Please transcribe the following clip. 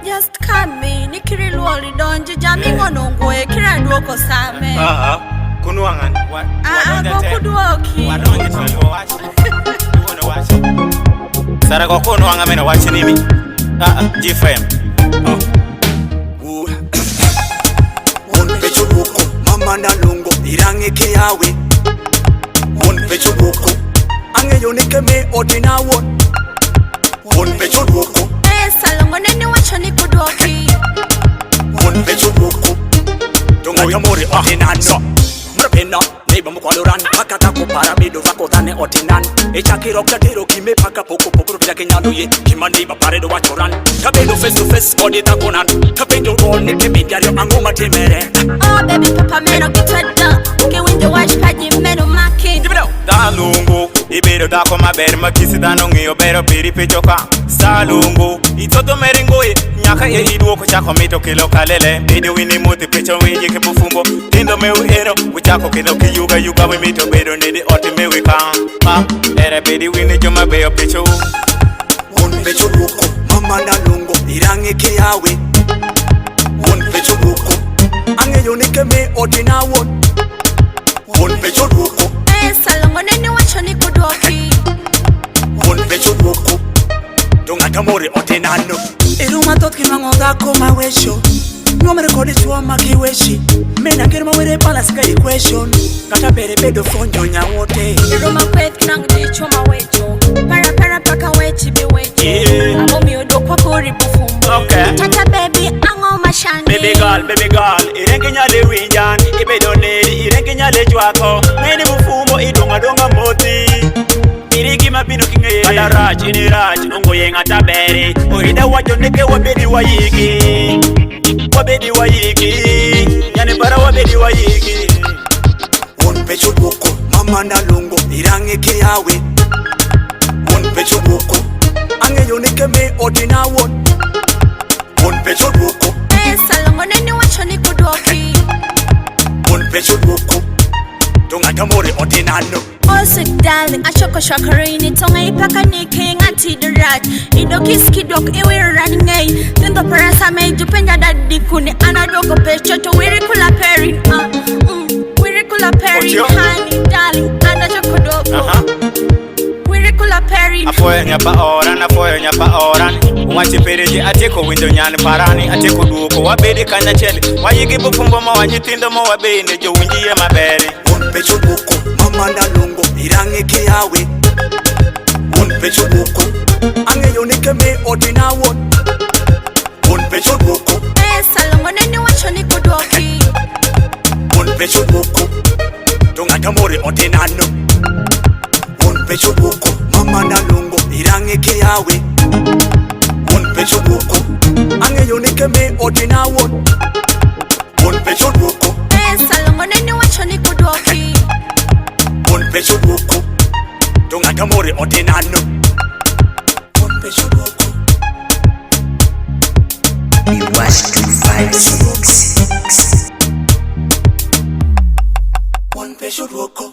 Just kami nikiri luoli donji jami ngono ngwe kira duoko same. Kunuangan. Go kuduoki. Sara go kunuanga mena watch nimi. G-Frame. Pecho buko mama na lungo irange ke yawe. Pecho buko ange yonike me odina won. Pecho buko Salongo nene wacho ni kuduoki. Pecho buko donga yamore odina no. Mrapena neiba mkwaloran makata ko parabido vako tane otinan echakiro katero kime paka poko poko bila kenyano ye kima neiba paredo wachoran kabedo face to face body takonan kabedo on ne kemidiario angoma temere. Oh baby papa meno kitwada ke window watch paji meno makin Dalungu ibedo dako maber makisi dano ngiyo bero piri pechoka salungu itoto meringoe nyaka ye iduoko chako mito kilo kalele bedo wini muti pecho winji ke bufumbo tindo meu ero uchako kilo kiyuga yuga we mito bedo nidi oti mewi kang ere bedi wini joma beyo pecho pecho buko mama na lungo irange ke yawe. Pecho buko ange yonike me odina won. Pecho buko salongo nene wacho ni kuduoki. Pecho buko donga tamore otenano iruma tot kimango dako mawesho nomere kodi chwa makiweshi mena germa were palas ka equation kata bere bedo fonjo nyawote Iruma kwet nang di chuma wecho para paka wechi bi wechi amo mi odo kwa kori bufumbo. Okay. Tata baby ango mashani. baby girl irenge nyale winjan ibedo nedi irenge nyale chwako meni bufumbo idonga donga moti irigi mapino kinge kada raj ini raj ongo yenga tabere oida wajo neke wabedi wayiki yani bara wabedi wayiki. Pecho buko mama na lungo irange ke yawe. Pecho buko ange yonike me odina won. Pecho buko Salongo nene wacho ni kuduoki. Pecho buko donga tamore otenano Also darling achoko shakarini tonga ipaka nike ngati diraj ido kiskidok iwe running ngay tendo parasa me jupenya daddy kuni anadoko pecho to wirikula peri wirikula peri honey darling anachoko doko wirikula peri Afoyo nyapa oran Umachi pereji ateko window nyani parani ateko duoko wabedi kanya cheli wayigi bufumbo ma wanyitindo mo wabende jo winjiye mabere. Pecho buko mama na lungo irange ke yawe. Pecho buko ange yonike me odina won. Pecho buko salongo nene wacho ni kuduoki. Pecho buko donga tamore otenano Pecho buko mama na lungo irange ke yawe. Pecho buko ange yonike me odina won. Pecho buko Salongo nene wacho ni kuduoki. Pecho buko donga tamore otenano Pecho buko You watch 256. Pecho buko